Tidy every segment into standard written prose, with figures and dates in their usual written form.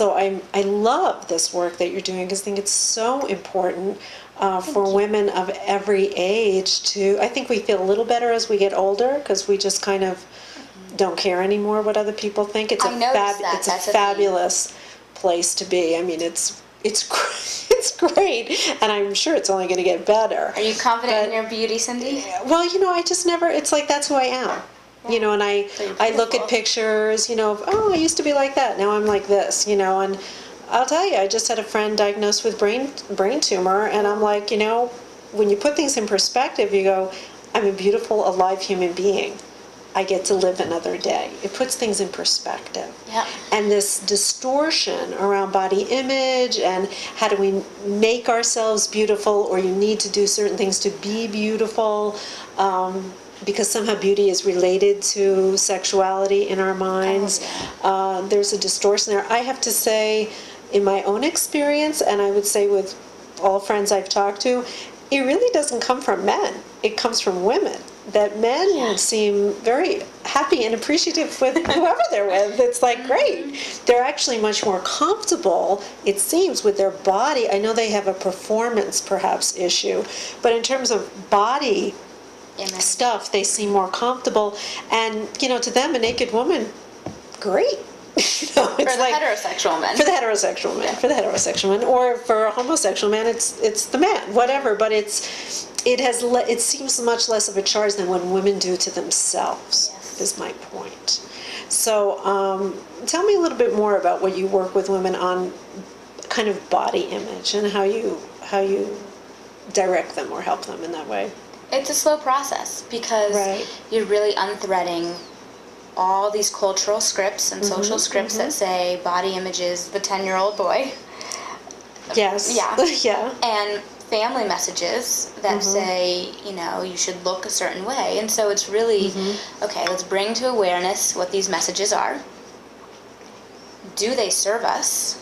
So I love this work that you're doing because I think it's so important for women of every age to, I think we feel a little better as we get older because we just kind of don't care anymore what other people think. It's it's a fabulous place to be. I mean, it's it's great, and I'm sure it's only going to get better. Are you confident in your beauty, Cindy? Well, I just never, it's like that's who I am. And I look at pictures, of, oh, I used to be like that. Now I'm like this, and I'll tell you, I just had a friend diagnosed with brain tumor, and I'm like, when you put things in perspective, you go, I'm a beautiful, alive human being. I get to live another day. It puts things in perspective. Yeah. And this distortion around body image and how do we make ourselves beautiful, or you need to do certain things to be beautiful, because somehow beauty is related to sexuality in our minds. Oh, yeah. There's a distortion there. I have to say, in my own experience, and I would say with all friends I've talked to, it really doesn't come from men. It comes from women. That men seem very happy and appreciative with whoever they're with. It's like, great. They're actually much more comfortable, it seems, with their body. I know they have a performance, perhaps, issue, but in terms of body stuff, they seem more comfortable. And, to them, a naked woman, great. For the heterosexual men. For the heterosexual men. For the heterosexual men. Or for a homosexual man, it's the man. Whatever. But it seems much less of a charge than what women do to themselves, is my point. So tell me a little bit more about what you work with women on, kind of body image, and how you direct them or help them in that way. It's a slow process because you're really unthreading all these cultural scripts and social scripts that say body image is the 10-year-old boy. Yes. Yeah. Yeah. And family messages that say, you should look a certain way. And so it's really, okay, let's bring to awareness what these messages are. Do they serve us?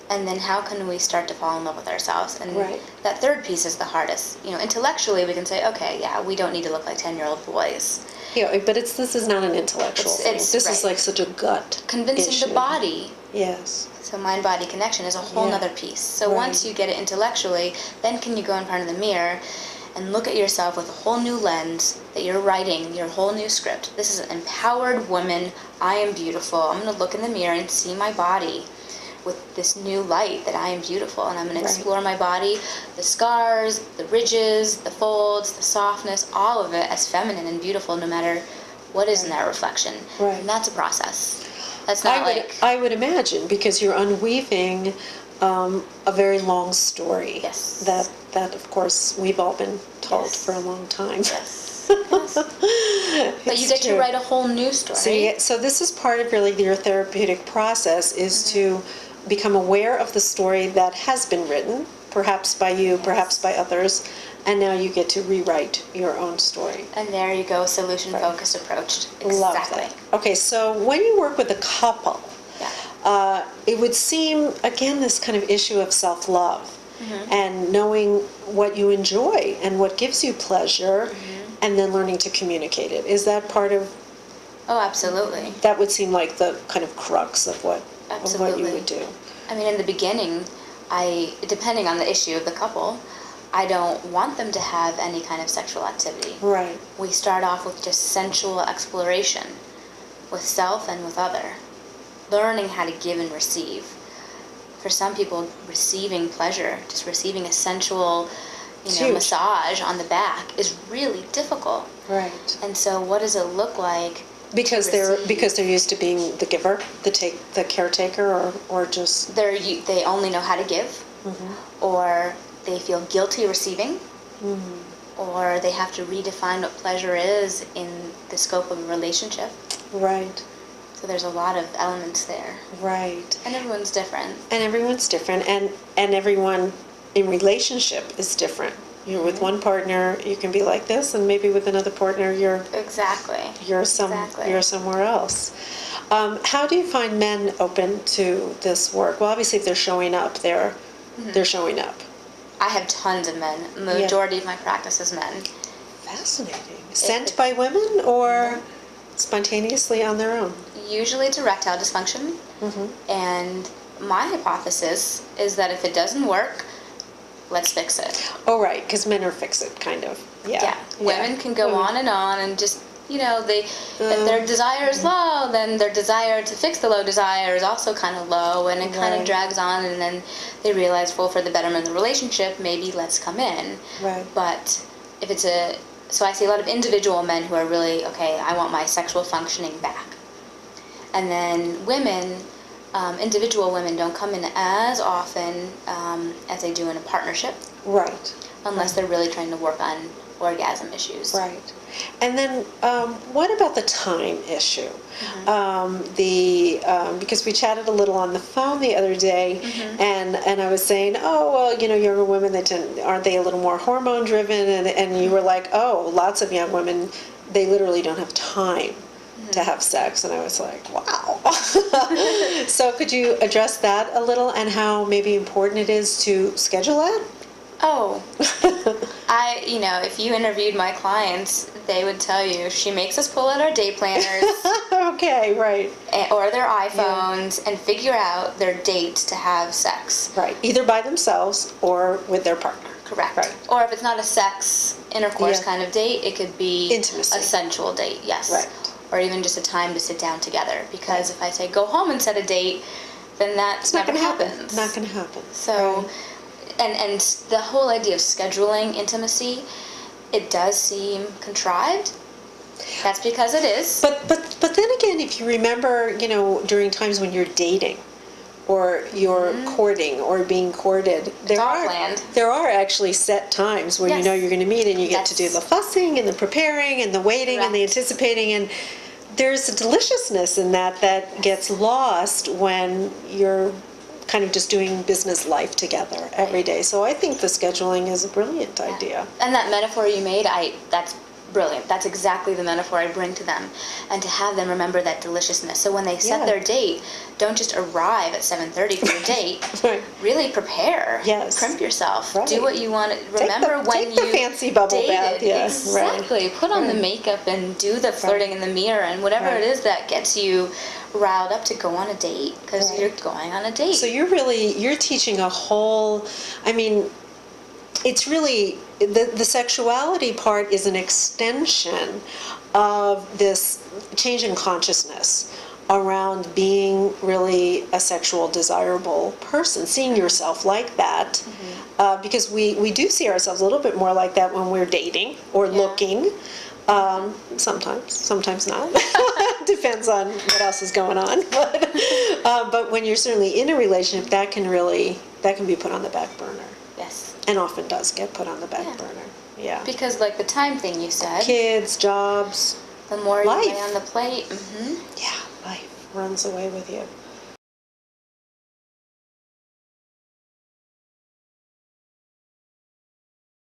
And then how can we start to fall in love with ourselves? And that third piece is the hardest. Intellectually we can say, okay, yeah, we don't need to look like 10-year-old boys. Yeah, but this is not an intellectual thing. This is like such a gut convincing issue. The body. Yes. So mind-body connection is a whole other piece. So once you get it intellectually, then can you go in front of the mirror and look at yourself with a whole new lens that you're writing your whole new script. This is an empowered woman. I am beautiful. I'm going to look in the mirror and see my body with this new light that I am beautiful, and I'm going to explore my body, the scars, the ridges, the folds, the softness, all of it as feminine and beautiful no matter what is in that reflection. And that's a process. That's not I would imagine, because you're unweaving a very long story. Yes. That of course we've all been told for a long time. Yes. But you get to write a whole new story. So this is part of really your therapeutic process, is to become aware of the story that has been written, perhaps by you, perhaps by others, and now you get to rewrite your own story. And there you go, solution-focused approach. Exactly. Love that. Okay, so when you work with a couple, it would seem, again, this kind of issue of self-love and knowing what you enjoy and what gives you pleasure, and then learning to communicate it. Is that part of... Oh, absolutely. That would seem like the kind of crux of what you would do. I mean, in the beginning, depending on the issue of the couple, I don't want them to have any kind of sexual activity. Right. We start off with just sensual exploration with self and with other, learning how to give and receive. For some people, receiving pleasure, just receiving a sensual massage on the back is really difficult. Right. And so what does it look like? Because they're used to being the giver, the caretaker, or just... They only know how to give, or they feel guilty receiving, or they have to redefine what pleasure is in the scope of a relationship. Right. So there's a lot of elements there. Right. And everyone's different. And everyone in relationship is different. With one partner, you can be like this, and maybe with another partner, you're somewhere else. How do you find men open to this work? Well, obviously, if they're showing up, they're showing up. I have tons of men. The majority of my practice is men. Fascinating. Sent by women or spontaneously on their own? Usually it's erectile dysfunction, and my hypothesis is that if it doesn't work, let's fix it. Oh, right, because men are fix-it, kind of. Yeah. Women can go on and just, if their desire is low, then their desire to fix the low desire is also kind of low, and it kind of drags on, and then they realize, well, for the betterment of the relationship, maybe let's come in. Right. But if it's so I see a lot of individual men who are really, okay, I want my sexual functioning back. And then women, individual women don't come in as often as they do in a partnership. Right. Unless they're really trying to work on orgasm issues. Right. And then what about the time issue? Because we chatted a little on the phone the other day, and I was saying, oh, well, younger women, aren't they a little more hormone driven? And you were like, oh, lots of young women, they literally don't have time to have sex. And I was like, wow. So could you address that a little, and how maybe important it is to schedule that? Oh, if you interviewed my clients, they would tell you she makes us pull out our day planners. Okay, right. Or their iPhones and figure out their dates to have sex. Right, either by themselves or with their partner. Correct. Right. Or if it's not a sex intercourse kind of date, it could be intimacy. A sensual date, yes. Right. Or even just a time to sit down together. Because if I say go home and set a date, then that's not never going to happens. happen. Not going to happen. So. Right. And the whole idea of scheduling intimacy, it does seem contrived. That's because it is. But then again, if you remember, during times when you're dating, or you're courting or being courted, there are actually set times where you're going to meet, and you get to do the fussing and the preparing and the waiting and the anticipating, and there's a deliciousness in that gets lost when you're kind of just doing business life together every day. So I think the scheduling is a brilliant idea. And that metaphor you made, that's brilliant. That's exactly the metaphor I bring to them. And to have them remember that deliciousness. So when they set their date, don't just arrive at 7:30 for your date. Right. Really prepare. Yes. Primp yourself. Right. Do what you want to remember take when the you fancy bubble dated. bath. Yeah. Exactly. Right. Put on the makeup and do the flirting in the mirror and whatever it is that gets you riled up to go on a date, because you're going on a date. So you're teaching a whole, it's really, the sexuality part is an extension of this change in consciousness around being really a sexual desirable person, seeing yourself like that, because we do see ourselves a little bit more like that when we're dating or looking. Sometimes not. Depends on what else is going on. But when you're certainly in a relationship, that can be put on the back burner. Yes. And often does get put on the back burner. Yeah. Because like the time thing you said. Kids, jobs. The more you life. lay on the plate. Yeah, life runs away with you.